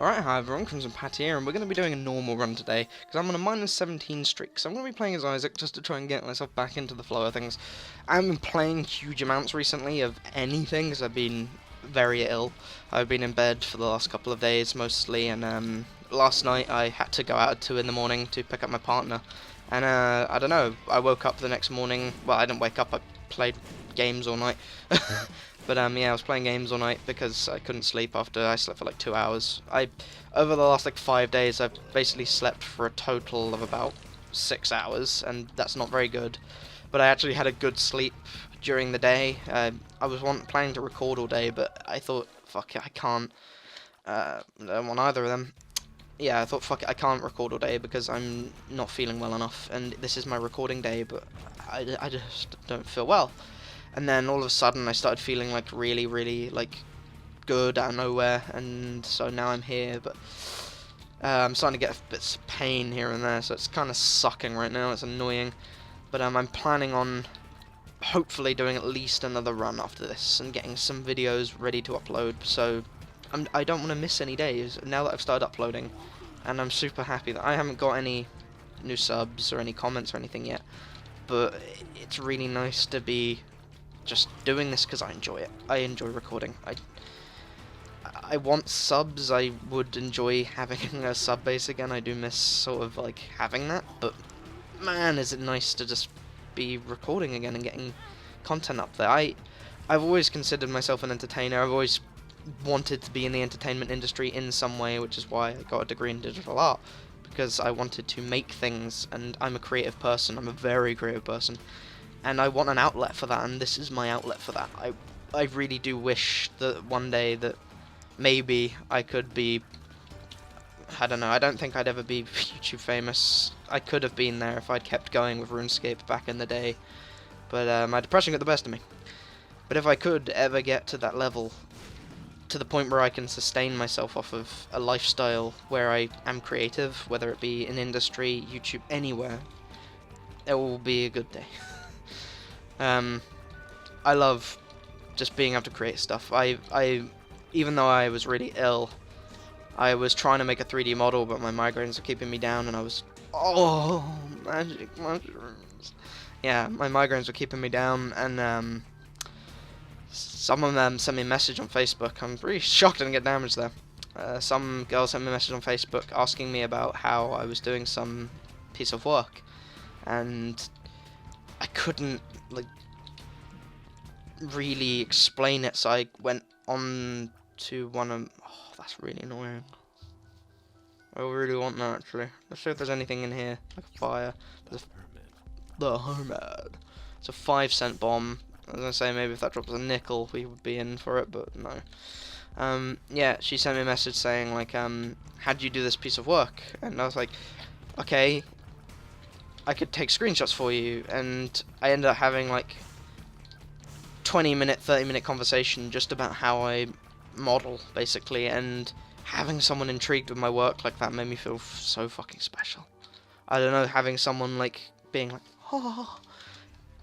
Alright, hi everyone, Crimson Pat here, and we're going to be doing a normal run today, because I'm on a -17 streak, so I'm going to be playing as Isaac just to try and get myself back into the flow of things. I haven't been playing huge amounts recently of anything, because I've been very ill. I've been in bed for the last couple of days, mostly, and last night I had to go out at 2 in the morning to pick up my partner, and I don't know, I woke up the next morning, well, I didn't wake up, I played games all night. But yeah, I was playing games all night because I couldn't sleep after I slept for like 2 hours. Over the last like 5 days, I've basically slept for a total of about 6 hours, and that's not very good. But I actually had a good sleep during the day. I was planning to record all day, but I thought, fuck it, I can't. I don't want either of them. Yeah, I thought, fuck it, I can't record all day because I'm not feeling well enough, and this is my recording day, but I just don't feel well. And then all of a sudden I started feeling like really like good out of nowhere, and so now I'm here, but I'm starting to get bits of pain here and there, so it's kind of sucking right now. It's annoying, but I'm planning on hopefully doing at least another run after this and getting some videos ready to upload, so I don't want to miss any days now that I've started uploading, and I'm super happy that I haven't got any new subs or any comments or anything yet, but it's really nice to be just doing this because I enjoy it. I enjoy recording. I want subs. I would enjoy having a sub base again. I do miss sort of like having that, but man, is it nice to just be recording again and getting content up there. I've always considered myself an entertainer. I've always wanted to be in the entertainment industry in some way, which is why I got a degree in digital art, because I wanted to make things, and I'm a creative person. I'm a very creative person, and I want an outlet for that, and this is my outlet for that. I really do wish that one day that maybe I could be, I don't know, I don't think I'd ever be YouTube famous. I could have been there if I'd kept going with RuneScape back in the day, but my depression got the best of me. But if I could ever get to that level, to the point where I can sustain myself off of a lifestyle where I am creative, whether it be in industry, YouTube, anywhere, it will be a good day. I love just being able to create stuff. Even though I was really ill, I was trying to make a 3D model, but my migraines were keeping me down, and I was, oh, magic mushrooms. Yeah, my migraines were keeping me down, and some of them sent me a message on Facebook. I'm pretty shocked I didn't get damaged there. Some girl sent me a message on Facebook asking me about how I was doing some piece of work, and I couldn't like really explain it, so I went on to one of. Oh, that's really annoying. I really want that actually. Let's see if there's anything in here, like a fire. There's the Hermit. It's a 5-cent bomb. I was gonna say maybe if that drops a nickel we would be in for it, but no. Yeah, she sent me a message saying like, how do you do this piece of work? And I was like, okay, I could take screenshots for you, and I ended up having like 20-minute, 30-minute conversation just about how I model, basically, and having someone intrigued with my work like that made me feel so fucking special. I don't know, having someone like being like, oh,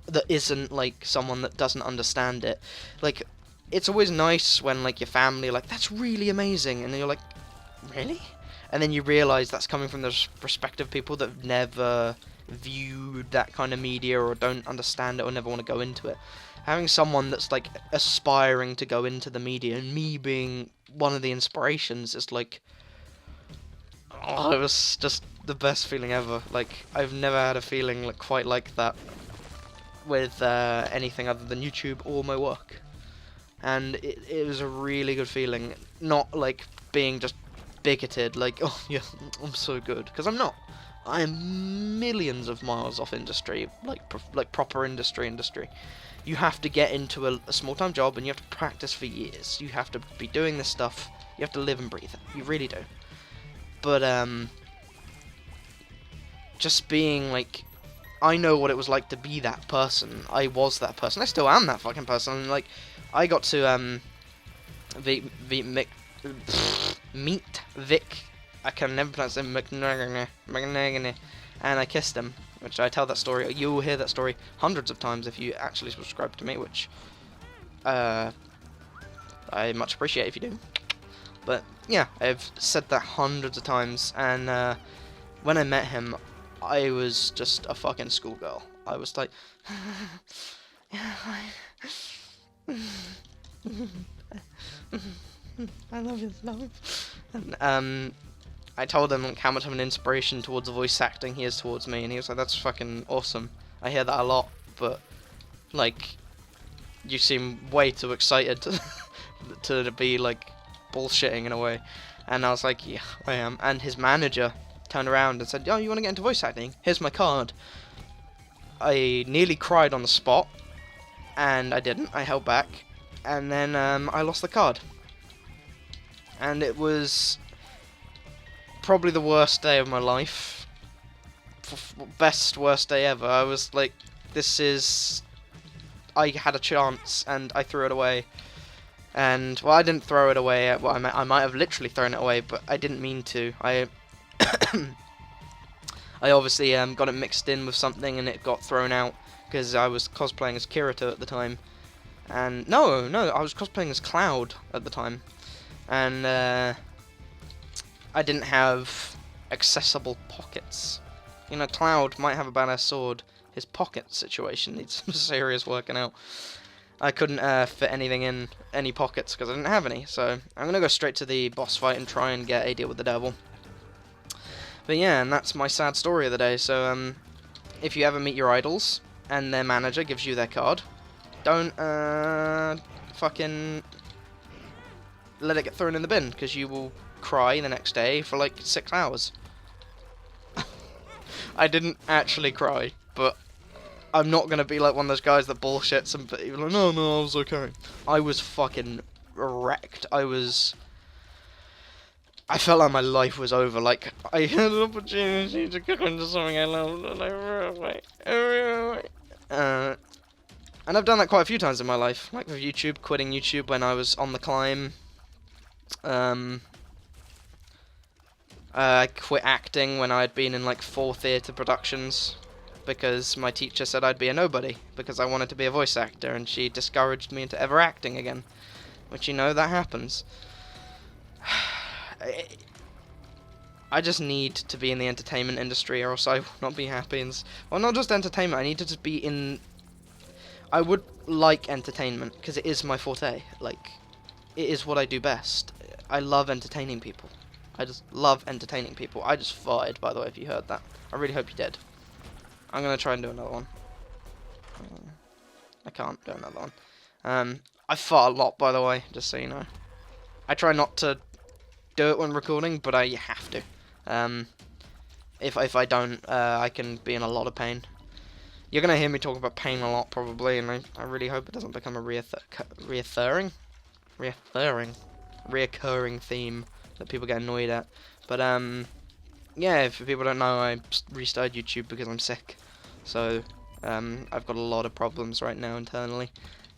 that isn't like someone that doesn't understand it. Like, it's always nice when like your family are like, that's really amazing, and then you're like, really? And then you realise that's coming from the perspective of people that have never viewed that kind of media or don't understand it or never want to go into it. Having someone that's like aspiring to go into the media and me being one of the inspirations is like, oh, it was just the best feeling ever. Like, I've never had a feeling like quite like that with anything other than YouTube or my work, and it was a really good feeling. Not like being just bigoted, like, oh yeah, I'm so good, because I'm not. I am millions of miles off industry, like proper industry. You have to get into a small-time job, and you have to practice for years. You have to be doing this stuff. You have to live and breathe it. You really do. But just being like, I know what it was like to be that person. I was that person. I still am that fucking person. And, like, I got to meet Vic. I can never pronounce him. And I kissed him, which I tell that story. You will hear that story hundreds of times if you actually subscribe to me, which I much appreciate if you do. But yeah, I've said that hundreds of times, and when I met him, I was just a fucking schoolgirl. I was like, yeah, I love you, love. And I told him like how much of an inspiration towards the voice acting he is towards me, and he was like, "That's fucking awesome. I hear that a lot, but like, you seem way too excited to be like bullshitting in a way." And I was like, "Yeah, I am." And his manager turned around and said, "Oh, you want to get into voice acting? Here's my card." I nearly cried on the spot, and I didn't. I held back, and then I lost the card, and it was probably the worst day of my life. Best worst day ever. I was like, this is... I had a chance and I threw it away. And, well, I didn't throw it away. Well, I might have literally thrown it away, but I didn't mean to. I obviously got it mixed in with something and it got thrown out because I was cosplaying as Kirito at the time. And no, I was cosplaying as Cloud at the time. And I didn't have accessible pockets. You know, Cloud might have a badass sword. His pocket situation needs some serious working out. I couldn't fit anything in any pockets because I didn't have any. So I'm going to go straight to the boss fight and try and get a deal with the devil. But yeah, and that's my sad story of the day. So if you ever meet your idols and their manager gives you their card, don't fucking let it get thrown in the bin, because you will cry the next day for like 6 hours. I didn't actually cry, but I'm not gonna be like one of those guys that bullshits and be like, no, I was okay. I was fucking wrecked. I felt like my life was over. Like, I had an opportunity to go into something I loved, and I ran away. And I've done that quite a few times in my life, like with YouTube, quitting YouTube when I was on the climb. I quit acting when I had been in like 4 theatre productions because my teacher said I'd be a nobody because I wanted to be a voice actor, and she discouraged me into ever acting again. Which, you know, that happens. I just need to be in the entertainment industry or else I will not be happy. Well, not just entertainment, I need to just be in... I would like entertainment because it is my forte. Like, it is what I do best. I love entertaining people. I just love entertaining people. I just farted, by the way, if you heard that. I really hope you did. I'm going to try and do another one. I can't do another one. I fart a lot, by the way, just so you know. I try not to do it when recording, but I have to. If I don't, I can be in a lot of pain. You're going to hear me talk about pain a lot, probably, and I really hope it doesn't become a reoccurring theme that people get annoyed at. But yeah, if people don't know, I restarted YouTube because I'm sick. So I've got a lot of problems right now internally,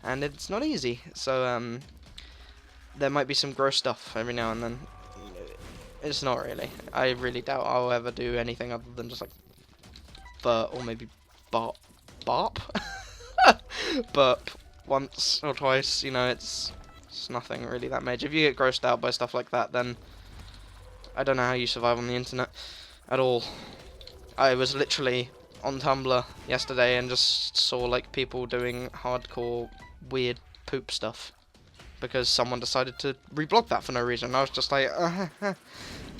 and it's not easy. So there might be some gross stuff every now and then. It's not really. I really doubt I'll ever do anything other than just like fart or maybe barp burp once or twice. You know, it's nothing really that major. If you get grossed out by stuff like that, then I don't know how you survive on the internet at all. I was literally on Tumblr yesterday and just saw like people doing hardcore weird poop stuff because someone decided to reblog that for no reason. I was just like,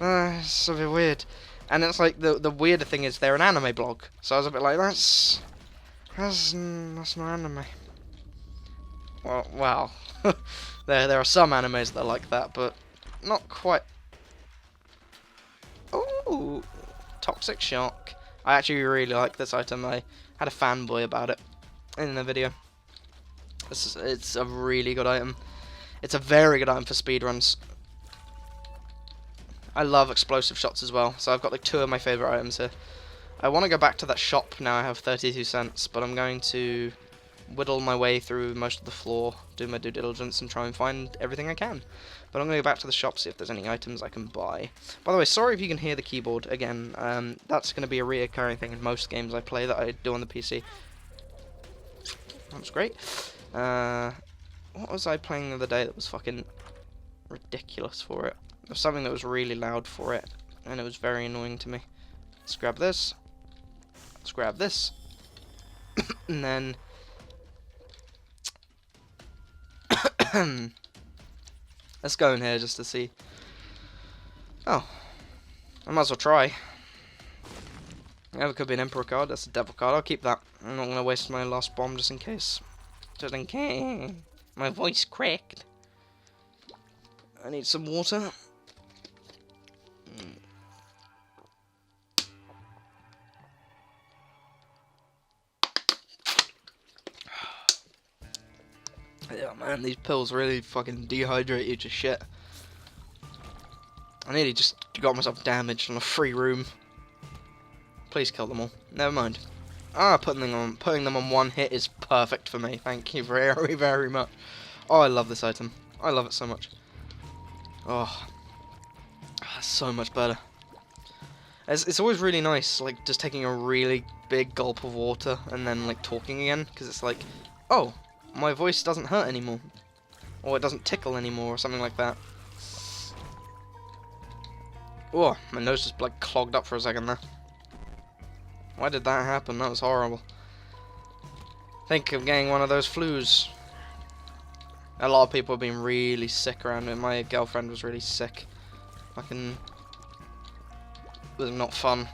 it's a bit weird. And it's like the weirder thing is they're an anime blog, so I was a bit like, that's not anime. Well, wow. There are some animes that are like that, but not quite. Ooh, Toxic Shock. I actually really like this item. I had a fanboy about it in the video. It's a really good item. It's a very good item for speedruns. I love explosive shots as well, so I've got like 2 of my favourite items here. I want to go back to that shop now I have 32 cents, but I'm going to whittle my way through most of the floor, do my due diligence, and try and find everything I can. But I'm going to go back to the shop, see if there's any items I can buy. By the way, sorry if you can hear the keyboard again. That's going to be a reoccurring thing in most games I play that I do on the PC. That was great. What was I playing the other day that was fucking ridiculous for it? There was something that was really loud for it, and it was very annoying to me. Let's grab this. Let's grab this. And then... let's go in here just to see. Oh. I might as well try. Yeah, it could be an Emperor card. That's a Devil card. I'll keep that. I'm not going to waste my last bomb just in case. Just in case. My voice cracked. I need some water. Yeah, man, these pills really fucking dehydrate you to shit. I nearly just got myself damaged on a free room. Please kill them all. Never mind. Putting them on one hit is perfect for me. Thank you very, very much. Oh, I love this item. I love it so much. Oh, that's so much better. It's always really nice, like, just taking a really big gulp of water and then, like, talking again, because it's like, oh, my voice doesn't hurt anymore. Or it doesn't tickle anymore, or something like that. Oh, my nose just, like, clogged up for a second there. Why did that happen? That was horrible. I think I'm getting one of those flus. A lot of people have been really sick around me. My girlfriend was really sick. It was not fun.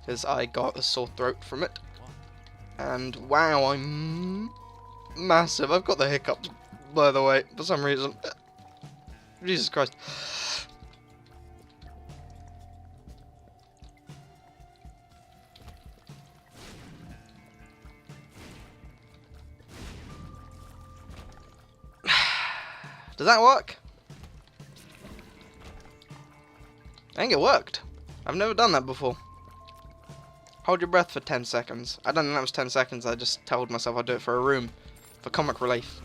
Because I got a sore throat from it. And wow, I'm massive. I've got the hiccups, by the way, for some reason. Jesus Christ. Does that work? I think it worked. I've never done that before. Hold your breath for 10 seconds. I don't think that was 10 seconds. I just told myself I'd do it for a room. For comic relief.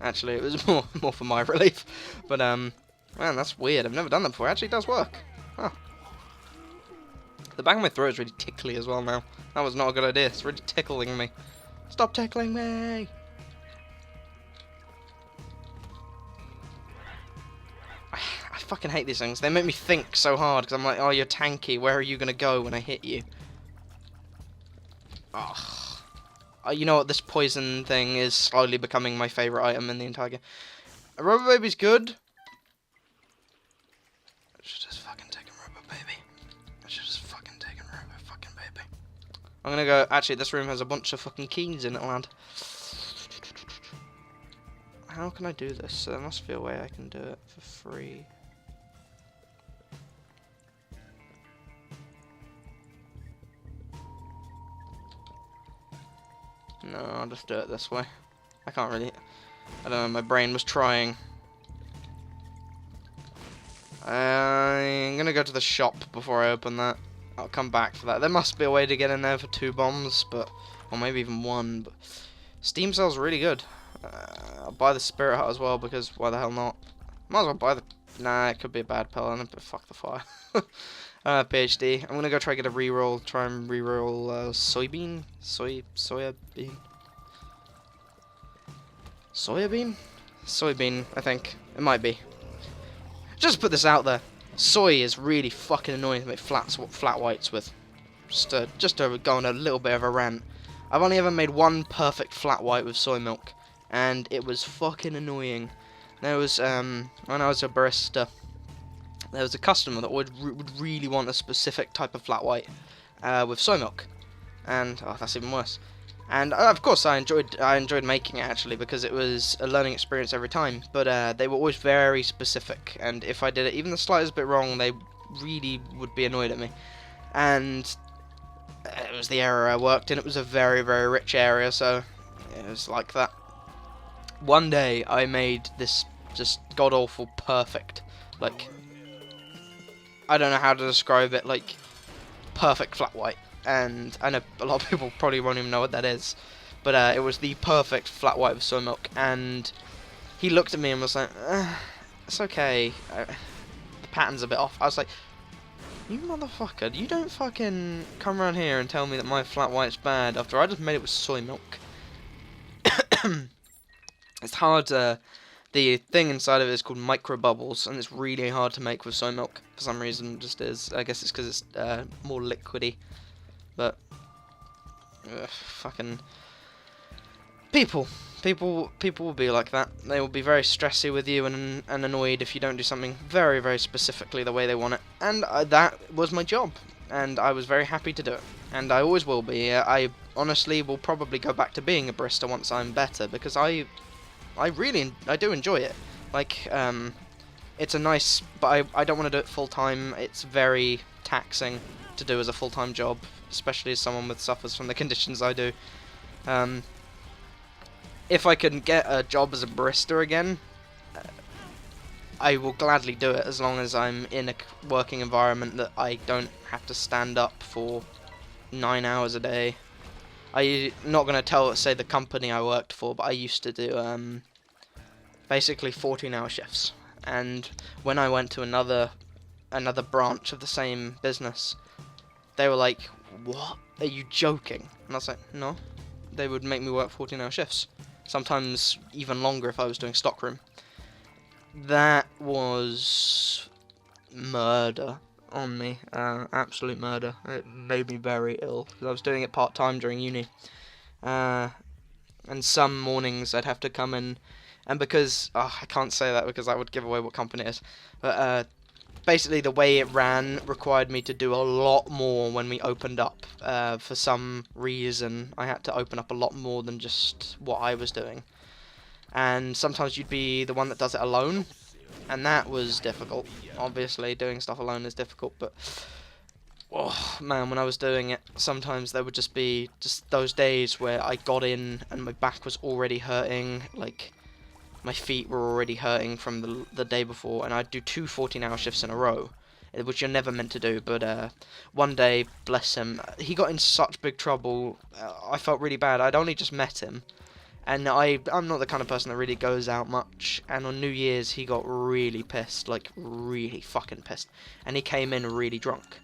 Actually, it was more for my relief. But, man, that's weird. I've never done that before. It actually does work. Huh. The back of my throat is really tickly as well now. That was not a good idea. It's really tickling me. Stop tickling me! I fucking hate these things. They make me think so hard because I'm like, oh, you're tanky. Where are you gonna go when I hit you? Oh, you know what? This poison thing is slowly becoming my favorite item in the entire game. A rubber baby's good. I should just fucking take a rubber baby. I should just fucking take a rubber fucking baby. I'm gonna go. Actually, this room has a bunch of fucking keys in it, lad. How can I do this? There must be a way I can do it for free. No, I'll just do it this way. I can't really... I don't know, my brain was trying. I'm gonna go to the shop before I open that. I'll come back for that. There must be a way to get in there for 2 bombs, but... or maybe even 1, but... Steam Cell's really good. I'll buy the Spirit Hut as well, because why the hell not? Might as well buy the... Nah, it could be a bad pill, but fuck the fire. PhD. I'm gonna go try to get a reroll, try and reroll soybean? Soya bean? Soya bean? Soybean, I think. It might be. Just put this out there. Soy is really fucking annoying to make flat whites with. Just to go on a little bit of a rant. I've only ever made 1 perfect flat white with soy milk, and it was fucking annoying. There was, when I was a barista, there was a customer that would really want a specific type of flat white with soy milk, and oh, that's even worse. And of course, I enjoyed making it actually because it was a learning experience every time. But they were always very specific, and if I did it even the slightest bit wrong, they really would be annoyed at me. And it was the area I worked in. It was a very, very rich area, so it was like that. One day, I made this just god-awful perfect, like, I don't know how to describe it, like, perfect flat white. And I know a lot of people probably won't even know what that is, but it was the perfect flat white with soy milk. And he looked at me and was like, it's okay, the pattern's a bit off. I was like, you motherfucker, you don't fucking come around here and tell me that my flat white's bad after I just made it with soy milk. It's hard to The thing inside of it is called micro bubbles, and it's really hard to make with soy milk for some reason. It just is. I guess it's because it's more liquidy. But fucking people will be like that. They will be very stressy with you and annoyed if you don't do something very, very specifically the way they want it. And that was my job, and I was very happy to do it, and I always will be. I honestly will probably go back to being a barista once I'm better, because I do enjoy it. Like, it's a nice, but I don't want to do it full time. It's very taxing to do as a full-time job, especially as someone that suffers from the conditions I do. If I can get a job as a barista again, I will gladly do it, as long as I'm in a working environment that I don't have to stand up for 9 hours a day. I'm not going to say the company I worked for, but I used to do basically 14-hour shifts. And when I went to another branch of the same business, they were like, "What? Are you joking?" And I was like, "No." They would make me work 14-hour shifts. Sometimes even longer if I was doing stockroom. That was murder on me. Absolute murder. It made me very ill, because I was doing it part-time during uni. And some mornings I'd have to come in, and because, I can't say that because that would give away what company it is, but basically the way it ran required me to do a lot more when we opened up. For some reason, I had to open up a lot more than just what I was doing. And sometimes you'd be the one that does it alone, and that was difficult. Obviously, doing stuff alone is difficult, but oh man, when I was doing it, sometimes there would just be those days where I got in and my back was already hurting, like my feet were already hurting from the day before, and I'd do 2 14-hour shifts in a row, which you're never meant to do. But one day, bless him, he got in such big trouble. I felt really bad. I'd only just met him, and I'm not the kind of person that really goes out much. And on New Year's, he got really pissed, like really fucking pissed, and he came in really drunk.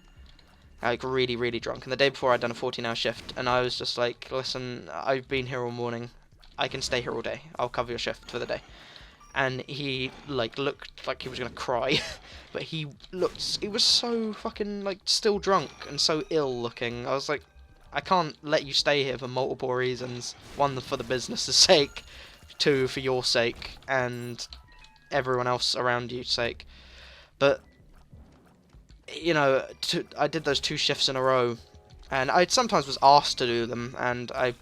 Like really, really drunk. And the day before, I'd done a 14-hour shift, and I was just like, "Listen, I've been here all morning. I can stay here all day. I'll cover your shift for the day." And he looked like he was gonna cry, but he was so fucking still drunk and so ill looking. I was like, I can't let you stay here for multiple reasons. 1, for the business's sake, 2, for your sake and everyone else around you's sake. But you know, I did those 2 shifts in a row, and I sometimes was asked to do them, and I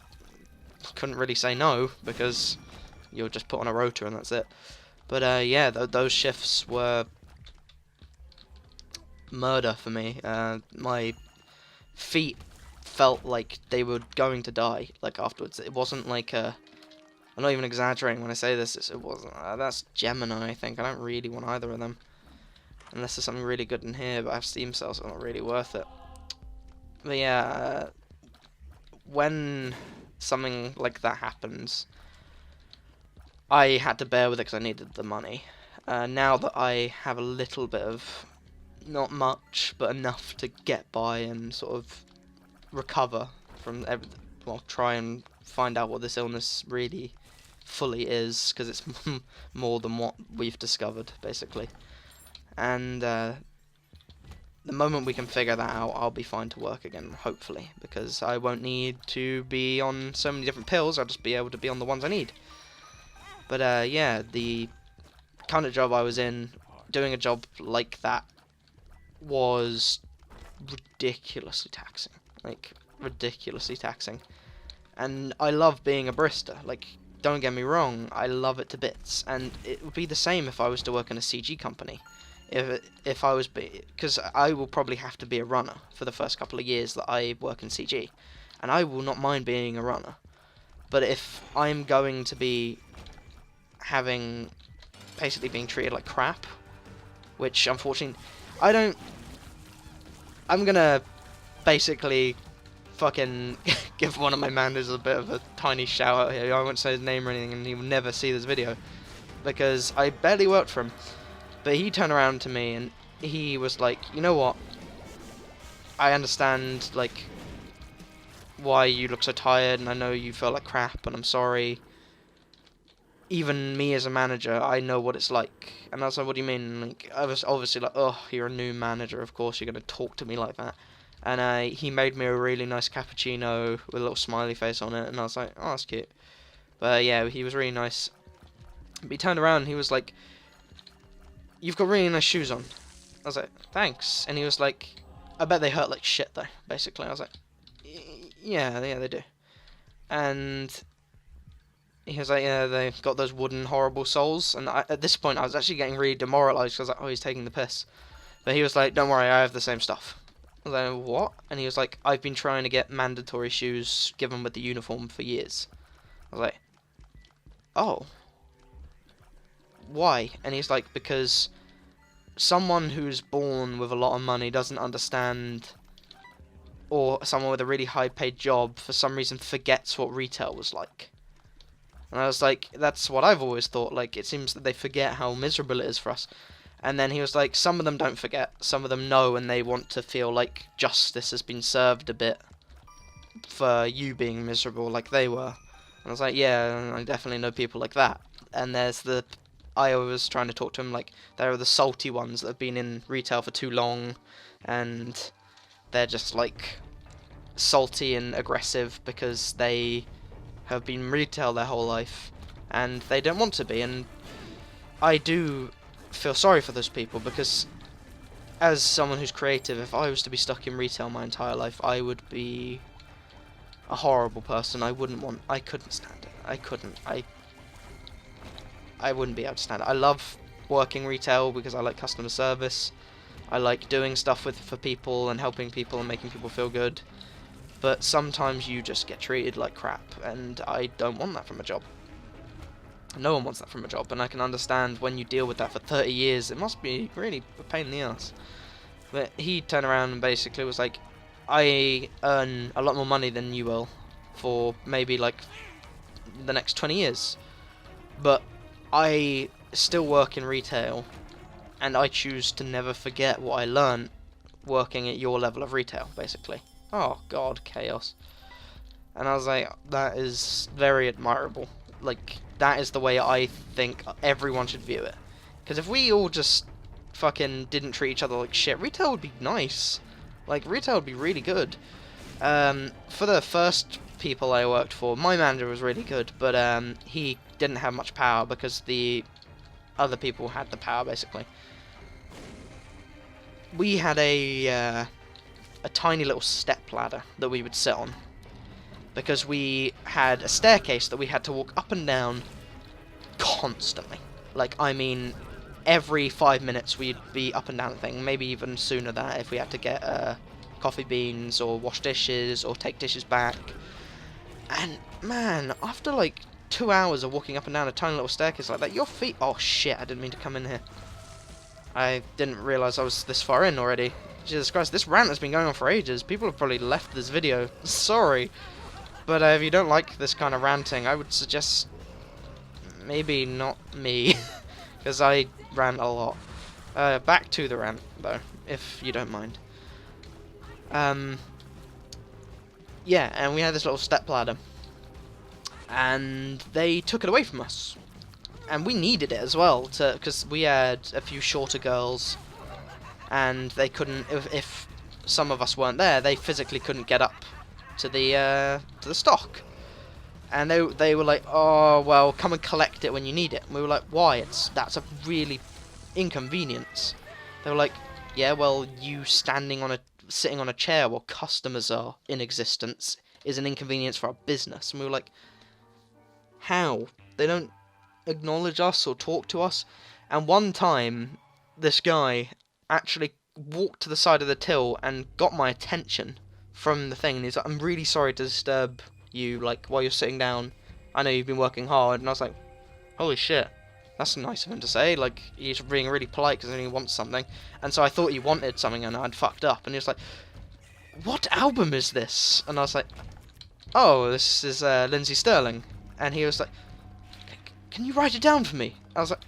couldn't really say no, because you're just put on a rotor and that's it. But yeah, those shifts were murder for me. My feet felt like they were going to die, like, afterwards. It wasn't like I'm not even exaggerating when I say this. It wasn't. That's Gemini, I think. I don't really want either of them, unless there's something really good in here, but I have Steam cells, so it's not really worth it. But yeah, when something like that happens, I had to bear with it because I needed the money. Now that I have a little bit of, not much, but enough to get by and sort of recover from everything, well, try and find out what this illness really fully is, because it's more than what we've discovered, basically. And the moment we can figure that out, I'll be fine to work again, hopefully, because I won't need to be on so many different pills. I'll just be able to be on the ones I need. But yeah, the kind of job I was in, doing a job like that, was ridiculously taxing. Like, ridiculously taxing. And I love being a barista. Like, don't get me wrong, I love it to bits. And it would be the same if I was to work in a CG company. If I was, because I will probably have to be a runner for the first couple of years that I work in CG, and I will not mind being a runner. But if I'm going to be basically being treated like crap, which unfortunately I'm gonna basically fucking give one of my managers a bit of a tiny shout out here. I won't say his name or anything, and he will never see this video, because I barely worked for him. But he turned around to me and he was like, "You know what? I understand, like, why you look so tired, and I know you feel like crap, and I'm sorry. even me as a manager, I know what it's like. And I was like, what do you mean? Like, I was obviously like, oh, you're a new manager, of course you're going to talk to me like that. And he made me a really nice cappuccino with a little smiley face on it, and I was like, oh, that's cute. But yeah, he was really nice. But he turned around and he was like, you've got really nice shoes on. I was like, thanks. And he was like, I bet they hurt like shit though, basically. I was like, yeah, they do. And he was like, yeah, they've got those wooden horrible soles. And at this point I was actually getting really demoralised, because I was like, oh, he's taking the piss. But he was like, don't worry, I have the same stuff. I was like, what? And he was like, I've been trying to get mandatory shoes given with the uniform for years. I was like, oh. Why? And he's like, because someone who's born with a lot of money doesn't understand, or someone with a really high paid job for some reason forgets what retail was like. And I was like, that's what I've always thought. Like, it seems that they forget how miserable it is for us. And then he was like, some of them don't forget, some of them know, and they want to feel like justice has been served a bit for you being miserable like they were. And I was like, yeah, I definitely know people like that. And there's the, I was trying to talk to him, like, there are the salty ones that have been in retail for too long, and they're just like salty and aggressive because they have been retail their whole life and they don't want to be. And I do feel sorry for those people, because as someone who's creative, if I was to be stuck in retail my entire life, I would be a horrible person. I couldn't stand it. I wouldn't be able to stand it. I love working retail because I like customer service. I like doing stuff for people and helping people and making people feel good. But sometimes you just get treated like crap, and I don't want that from a job. No one wants that from a job, and I can understand when you deal with that for 30 years, it must be really a pain in the ass. But he turned around and basically was like, I earn a lot more money than you will for maybe like the next 20 years. But I still work in retail, and I choose to never forget what I learned working at your level of retail, basically. Oh god, chaos. And I was like, that is very admirable. Like, that is the way I think everyone should view it. Because if we all just fucking didn't treat each other like shit, retail would be nice. Like, retail would be really good. For the first people I worked for, my manager was really good, but he didn't have much power because the other people had the power, basically. We had a tiny little step ladder that we would sit on, because we had a staircase that we had to walk up and down constantly. Like, I mean, every 5 minutes we'd be up and down the thing, maybe even sooner than that if we had to get coffee beans or wash dishes or take dishes back. And man, after like 2 hours of walking up and down a tiny little staircase like that, your feet... Oh shit, I didn't mean to come in here. I didn't realise I was this far in already. Jesus Christ, this rant has been going on for ages. People have probably left this video. Sorry. But if you don't like this kind of ranting, I would suggest maybe not me, because I rant a lot. Back to the rant, though, if you don't mind. Yeah, and we had this little step ladder, and they took it away from us. And we needed it as well, because we had a few shorter girls, and they couldn't, if some of us weren't there, they physically couldn't get up to the stock. And they were like, oh, well, come and collect it when you need it. And we were like, why? That's a really inconvenience. They were like, yeah, well, you sitting on a chair while customers are in existence is an inconvenience for our business. And we were like, how? They don't acknowledge us or talk to us. And one time, this guy actually walked to the side of the till and got my attention from the thing, and he's like, I'm really sorry to disturb you, like, while you're sitting down. I know you've been working hard. And I was like, holy shit, that's nice of him to say. Like, he's being really polite because he wants something. And so I thought he wanted something, and I'd fucked up. And he was like, what album is this? And I was like, oh, this is Lindsay Sterling. And he was like, can you write it down for me? I was like,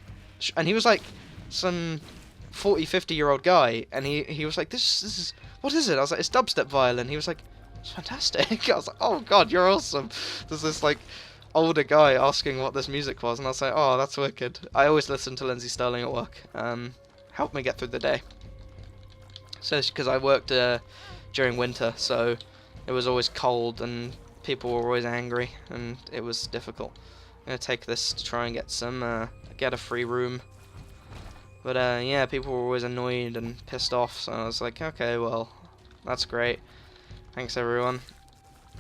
and he was like some 50-year-old guy, and he was like, this is, what is it? I was like, it's dubstep violin. He was like, it's fantastic. I was like, oh god, you're awesome. There's this like older guy asking what this music was, and I was like, oh, that's wicked. I always listen to Lindsay Sterling at work. Helped me get through the day. So because I worked during winter, so it was always cold and people were always angry, and it was difficult. I'm gonna take this to try and get some get a free room. But yeah, people were always annoyed and pissed off, so I was like, okay, well, that's great. Thanks everyone.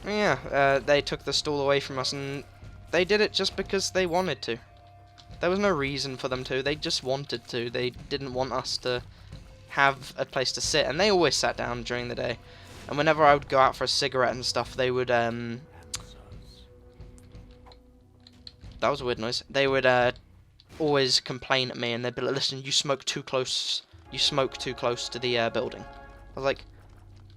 And yeah, they took the stall away from us, and they did it just because they wanted to. There was no reason for them to, they just wanted to. They didn't want us to have a place to sit, and they always sat down during the day. And whenever I would go out for a cigarette and stuff, they would, that was a weird noise. They would, always complain at me, and they'd be like, listen, you smoke too close to the building. I was like,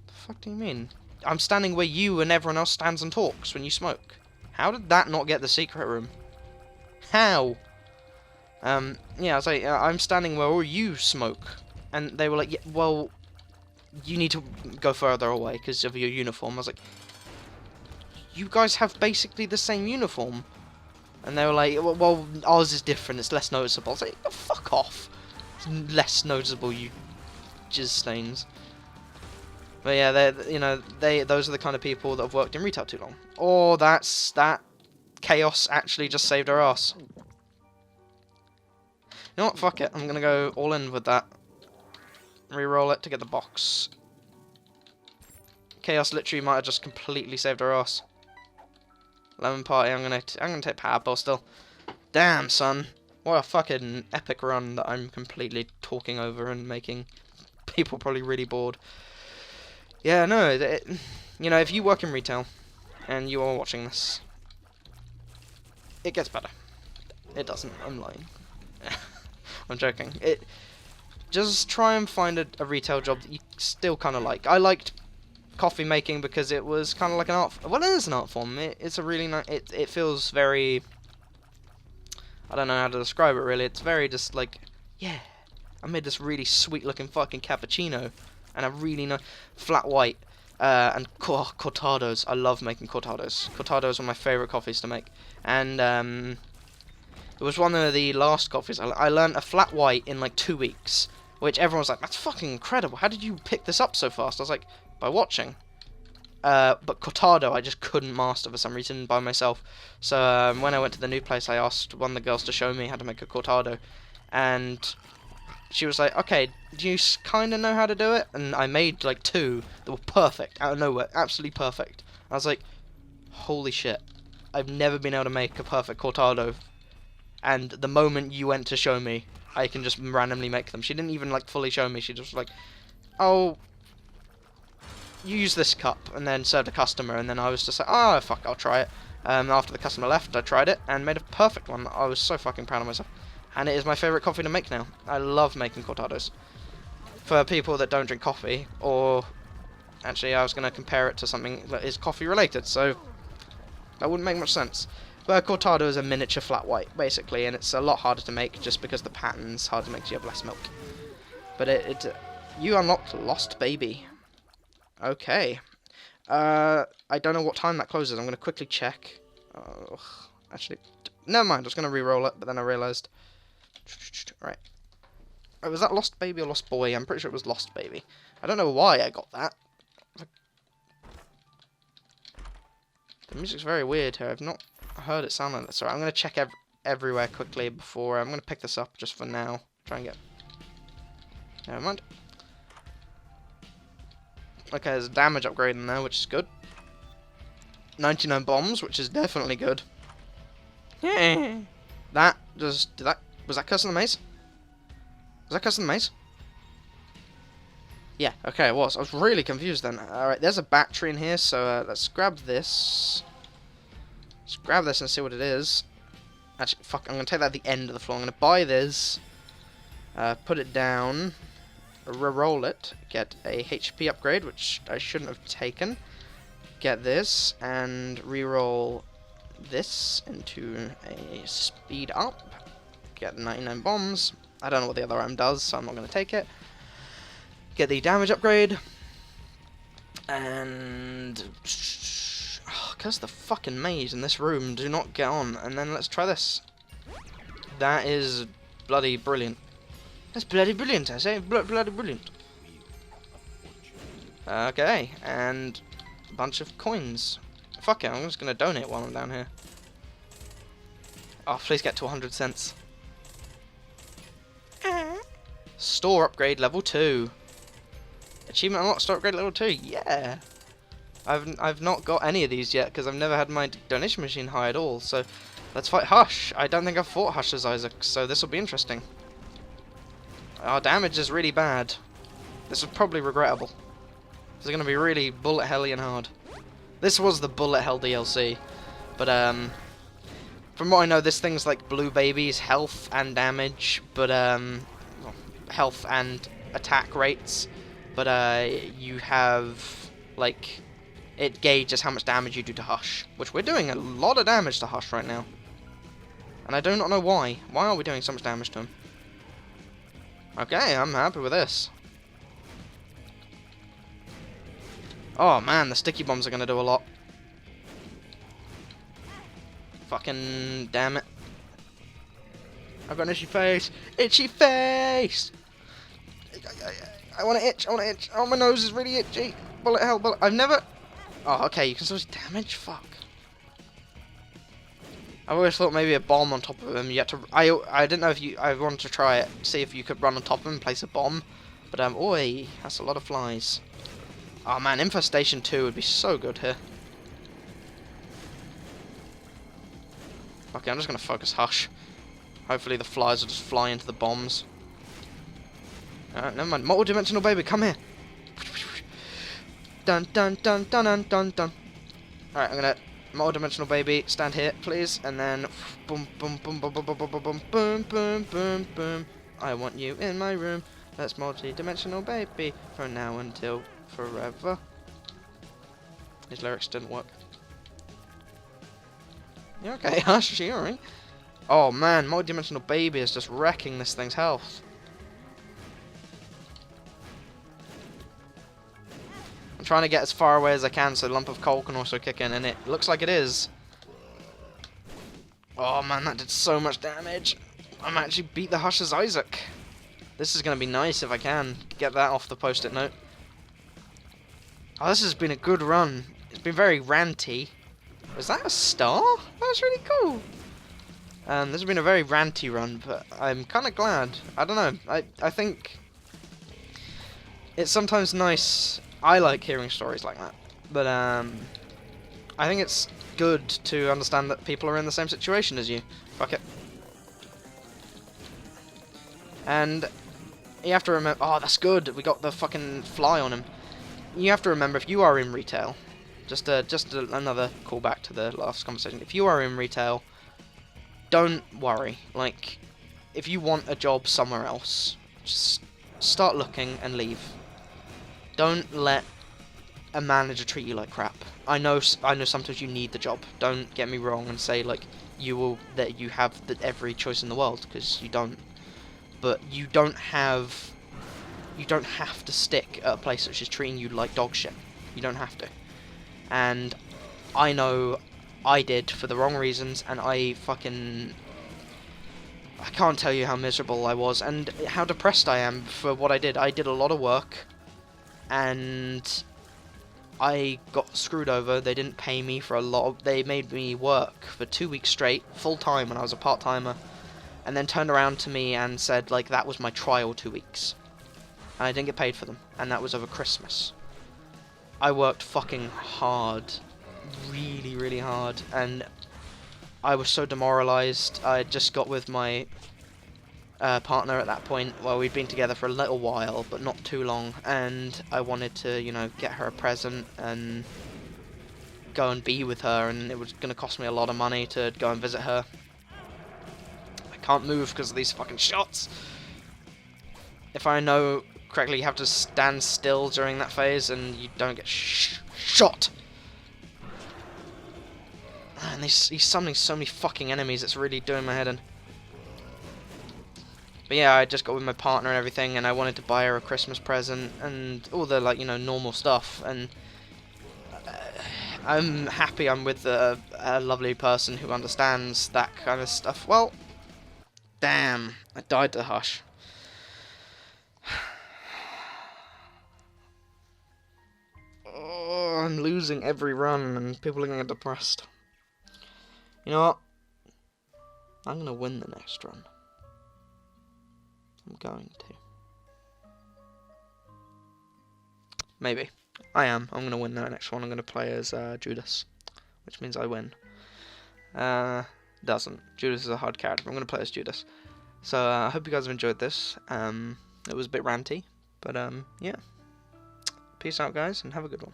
the fuck do you mean? I'm standing where you and everyone else stands and talks when you smoke. How did that not get the secret room? How? Yeah, I was like, I'm standing where all you smoke. And they were like, yeah, well, you need to go further away because of your uniform. I was like, you guys have basically the same uniform. And they were like, well, ours is different, it's less noticeable. I was like, oh, fuck off. It's less noticeable, you jizz stains. But yeah, those are the kind of people that have worked in retail too long. Oh, that chaos actually just saved our ass. You know what, fuck it, I'm gonna go all in with that. Reroll it to get the box. Chaos literally might have just completely saved our ass. Lemon party, I'm gonna take Powerball still. Damn, son. What a fucking epic run that I'm completely talking over and making people probably really bored. Yeah, no, you know, if you work in retail and you are watching this, it gets better. It doesn't, I'm lying. I'm joking. Just try and find a retail job that you still kind of like. I liked coffee making because it was kind of like an art. Well, it is an art form. It's a really nice. It feels very. I don't know how to describe it really. It's very just like, yeah, I made this really sweet looking fucking cappuccino, and a really nice flat white, and cortados. I love making cortados. Cortados are my favorite coffees to make, and it was one of the last coffees. I learned a flat white in like 2 weeks, which everyone was like, that's fucking incredible. How did you pick this up so fast? I was like, by watching. But cortado I just couldn't master for some reason by myself. So when I went to the new place, I asked one of the girls to show me how to make a cortado, and she was like, okay, do you kind of know how to do it? And I made like 2 that were perfect, out of nowhere, absolutely perfect. I was like, holy shit, I've never been able to make a perfect cortado, and the moment you went to show me, I can just randomly make them. She didn't even like fully show me, she just was like, oh, you use this cup, and then served a customer, and then I was just like, oh, fuck, I'll try it. After the customer left, I tried it, and made a perfect one. I was so fucking proud of myself. And it is my favourite coffee to make now. I love making cortados. For people that don't drink coffee, or... Actually, I was going to compare it to something that is coffee related, so... That wouldn't make much sense. But a cortado is a miniature flat white, basically, and it's a lot harder to make just because the pattern's hard to make, so you have less milk. But you unlocked Lost Baby. Okay. I don't know what time that closes. I'm going to quickly check. Actually, never mind. I was going to re-roll it, but then I realised. Right. Oh, was that Lost Baby or Lost Boy? I'm pretty sure it was Lost Baby. I don't know why I got that. The music's very weird here. I've not heard it sound like this. So I'm going to check everywhere quickly before. I'm going to pick this up just for now. Try and get... Never mind. Okay, there's a damage upgrade in there, which is good. 99 bombs, which is definitely good. Yeah. Was that Curse in the Maze? Was that Curse in the Maze? Yeah, okay, it was. I was really confused then. Alright, there's a battery in here, so let's grab this. Let's grab this and see what it is. Actually, fuck, I'm going to take that at the end of the floor. I'm going to buy this, put it down, re-roll it, get a HP upgrade, which I shouldn't have taken. Get this, and re-roll this into a speed up. Get 99 bombs. I don't know what the other item does, so I'm not going to take it. Get the damage upgrade. And... Curse the fucking maze in this room. Do not get on. And then let's try this. That is bloody brilliant. That's bloody brilliant, I say. Bloody brilliant. Okay, and a bunch of coins. Fuck it, I'm just gonna donate while I'm down here. Oh, please get to 100 cents. Store upgrade level 2. Achievement unlocked, store upgrade level 2. Yeah. I've not got any of these yet because I've never had my donation machine high at all. So let's fight Hush. I don't think I've fought Hush as Isaac, so this will be interesting. Our damage is really bad. This is probably regrettable. This is going to be really bullet helly and hard. This was the bullet hell DLC, but from what I know, this thing's like Blue Baby's health and damage, but well, health and attack rates. But you have like it gauges how much damage you do to Hush, which we're doing a lot of damage to Hush right now, and I do not know why. Why are we doing so much damage to him? Okay, I'm happy with this. Oh man, the sticky bombs are gonna do a lot. Fucking damn it. I've got an itchy face. Itchy face! I wanna itch, I wanna itch. Oh, my nose is really itchy. Bullet hell, bullet. I've never... Oh, okay, you can still see damage? Fuck. I've always thought maybe a bomb on top of him. You had to... I didn't know if you... I wanted to try it, see if you could run on top of him and place a bomb. But, oi, that's a lot of flies. Oh man, Infestation 2 would be so good here. Okay, I'm just gonna focus Hush. Hopefully the flies will just fly into the bombs. Never mind. Multi-dimensional baby, come here. Dun dun dun dun dun dun dun. Alright, I'm gonna multi-dimensional baby, stand here, please, and then boom boom boom boom boom boom boom boom boom boom boom boom. I want you in my room. That's multi-dimensional baby from now until forever. His lyrics didn't work. You okay, Hush? You alright? Oh man, multi-dimensional baby is just wrecking this thing's health. I'm trying to get as far away as I can so Lump of Coal can also kick in, and it looks like it is. Oh man, that did so much damage. I might actually beat the Hush as Isaac. This is going to be nice if I can get that off the post-it note. Oh, this has been a good run. It's been very ranty. Was that a star? That's really cool. This has been a very ranty run, but I'm kind of glad. I don't know. I think it's sometimes nice. I like hearing stories like that, but I think it's good to understand that people are in the same situation as you. Fuck it. And you have to remember. Oh, that's good. We got the fucking fly on him. You have to remember, if you are in retail, just another callback to the last conversation. If you are in retail, don't worry. Like, if you want a job somewhere else, just start looking and leave. Don't let a manager treat you like crap. I know sometimes you need the job. Don't get me wrong and say like that you have every choice in the world, because you don't. But you don't have to stick at a place that's just treating you like dog shit. You don't have to. And I know I did for the wrong reasons, and I can't tell you how miserable I was and how depressed I am for what I did. I did a lot of work, and I got screwed over. They didn't pay me for they made me work for 2 weeks straight, full time when I was a part-timer, and then turned around to me and said like that was my trial 2 weeks. And I didn't get paid for them, and that was over Christmas. I worked fucking hard, really, really hard, and I was so demoralized. I just got with my partner at that point. Well, we'd been together for a little while, but not too long, and I wanted to, get her a present and go and be with her, and it was going to cost me a lot of money to go and visit her. I can't move because of these fucking shots. If I know correctly, you have to stand still during that phase and you don't get shot. And he's summoning so many fucking enemies, it's really doing my head in. But yeah, I just got with my partner and everything, and I wanted to buy her a Christmas present and all the normal stuff, and I'm happy I'm with a lovely person who understands that kind of stuff. Well, damn, I died to Hush. Oh, I'm losing every run and people are getting depressed. You know what? I'm going to win the next run. I'm going to. Maybe. I am. I'm going to win the next one. I'm going to play as Judas, which means I win. Doesn't. Judas is a hard character, but I'm going to play as Judas. So I hope you guys have enjoyed this. It was a bit ranty, but yeah. Peace out, guys, and have a good one.